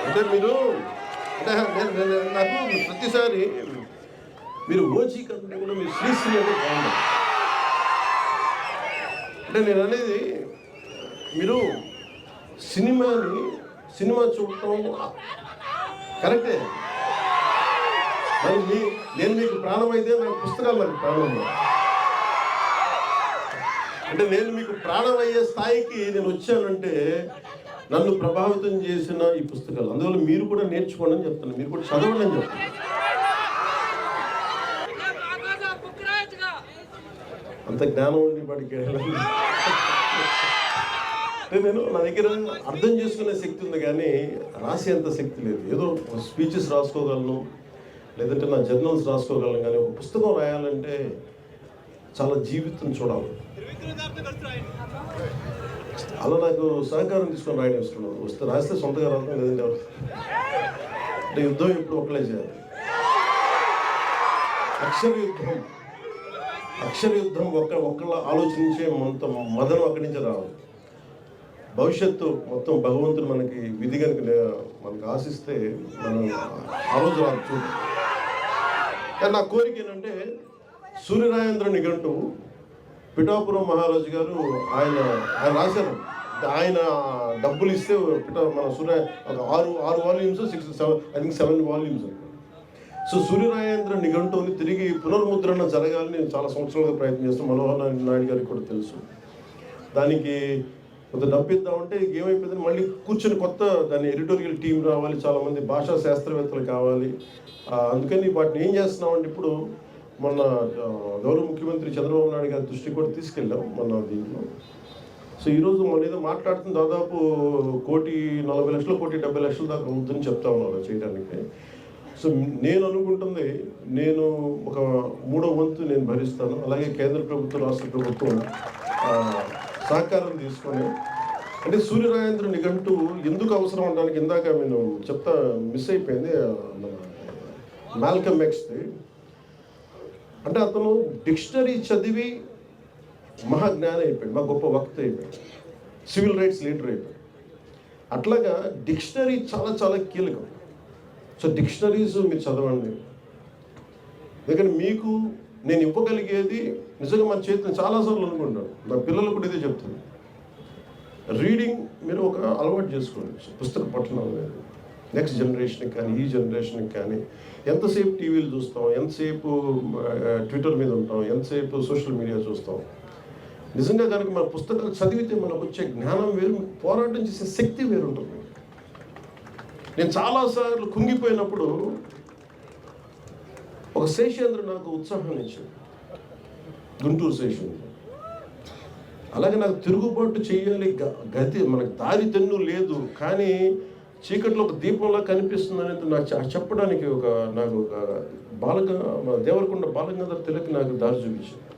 అంటే మీరు నాకు ప్రతిసారి మీరు ఓజీ కంటే కూడా మీరు శ్రీశ్రీ అంటే బాగుంది. అంటే నేను అనేది మీరు సినిమా చూడటం కరెక్టే, మరి నేను మీకు ప్రాణం అయితే నాకు పుస్తకాలు నాకు ప్రాణం ఉంది. అంటే నేను మీకు ప్రాణం అయ్యే స్థాయికి నేను వచ్చానంటే నన్ను ప్రభావితం చేసిన ఈ పుస్తకాలు. అందువల్ల మీరు కూడా నేర్చుకోండి అని చెప్తాను, మీరు కూడా చదవండి అని చెప్తాను. అంత జ్ఞానం ఉండి వాడికి నేను నా దగ్గర అర్థం చేసుకునే శక్తి ఉంది కానీ రాసేంత శక్తి లేదు. ఏదో స్పీచెస్ రాసుకోగలను, లేదంటే నా జర్నల్స్ రాసుకోగలను, కానీ ఒక పుస్తకం రాయాలంటే చాలా జీవితం చూడాలి. అలా నాకు సహకారం తీసుకొని రాయడం ఇష్టం. వస్తే రాస్తే సొంతగా రాస్తాం, లేదంటే అంటే యుద్ధం ఎప్పుడు ఒకలే చేయాలి. అక్షర యుద్ధం ఒక్కళ్ళ ఆలోచించే మదనం అక్కడి నుంచే రావాలి. భవిష్యత్తు మొత్తం భగవంతుడు మనకి విధి కనుక మనకు ఆశిస్తే మనం ఆ రోజు రాదు చూడు. కానీ నా కోరిక ఏంటంటే సూర్యరాయేంద్ర నిఘంటు పిఠాపురం మహారాజు గారు ఆయన రాశారు. ఆయన డబ్బులు ఇస్తే మన ఒక 6 వాల్యూమ్స్ 7 వాల్యూమ్స్. సో సూర్యరాయేంద్ర నిఘంటుని తిరిగి పునర్ముద్రణ జరగాలని చాలా సంవత్సరాలుగా ప్రయత్నం చేస్తాం. మనోహర్ నాయుడు గారికి కూడా తెలుసు. దానికి కొంత డబ్బు ఇద్దామంటే ఏమైపోయింది, మళ్ళీ కూర్చొని కొత్త దాని ఎడిటోరియల్ టీం రావాలి, చాలామంది భాషా శాస్త్రవేత్తలు కావాలి. అందుకని వాటిని ఏం చేస్తున్నామంటే ఇప్పుడు మొన్న గౌరవ ముఖ్యమంత్రి చంద్రబాబు నాయుడు గారి దృష్టికి కూడా తీసుకెళ్ళాం మొన్న దీంట్లో. సో ఈరోజు మన ఏదో మాట్లాడుతున్న దాదాపు 1,40,00,000 1,70,00,000 దాకా అవుతుందని చెప్తా ఉన్నారు చేయడానికి. సో నేను అనుకుంటుంది, నేను ఒక 3వ వంతు నేను భరిస్తాను. అలాగే కేంద్ర ప్రభుత్వం రాష్ట్ర ప్రభుత్వం సహకారం తీసుకొని, అంటే సూర్యరాయేంద్ర నిఘంటు ఎందుకు అవసరం అనడానికి ఇందాక నేను మిస్ అయిపోయింది మాల్కమ్ ఎక్స్ది. అంటే అతను డిక్షనరీ చదివి మహాజ్ఞాని అయిపోయాడు, మా గొప్ప వక్త అయిపోయాడు, సివిల్ రైట్స్ లీడర్ అయిపోయాడు. అట్లాగా డిక్షనరీ చాలా చాలా కీలకం. సో డిక్షనరీస్ మీరు చదవండి. ఎందుకంటే మీకు నేను ఇవ్వగలిగేది నిజంగా మన చేతిని చాలాసార్లు అనుకుంటాను, నా పిల్లలకు కూడా ఇదే చెప్తాను, రీడింగ్ మీరు ఒక అలవాటు చేసుకోండి. పుస్తక పఠనం అనేది నెక్స్ట్ జనరేషన్కి కానీ ఈ జనరేషన్కి కానీ. ఎంతసేపు టీవీలు చూస్తాం, ఎంతసేపు ట్విట్టర్ మీద ఉంటాం, ఎంతసేపు సోషల్ మీడియా చూస్తాం. నిజంగా కనుక మన పుస్తకాలు చదివితే మనకు వచ్చే జ్ఞానం వేరు, పోరాటం చేసే శక్తి వేరు ఉంటుంది. నేను చాలాసార్లు కుంగిపోయినప్పుడు ఒక శేషేంద్ర నాకు ఉత్సాహాన్ని ఇచ్చాడు, గుంటూరు శేషేంద్ర. అలాగే నాకు తిరుగుబాటు చేయాలి, గతి మనకు దారి తెన్ను లేదు, కానీ చీకట్లో ఒక దీపంలా కనిపిస్తుంది అనేది నాకు చెప్పడానికి నాకు దేవరకొండ బాలగంగాధర తిలక్ నాకు దారి చూపించాడు.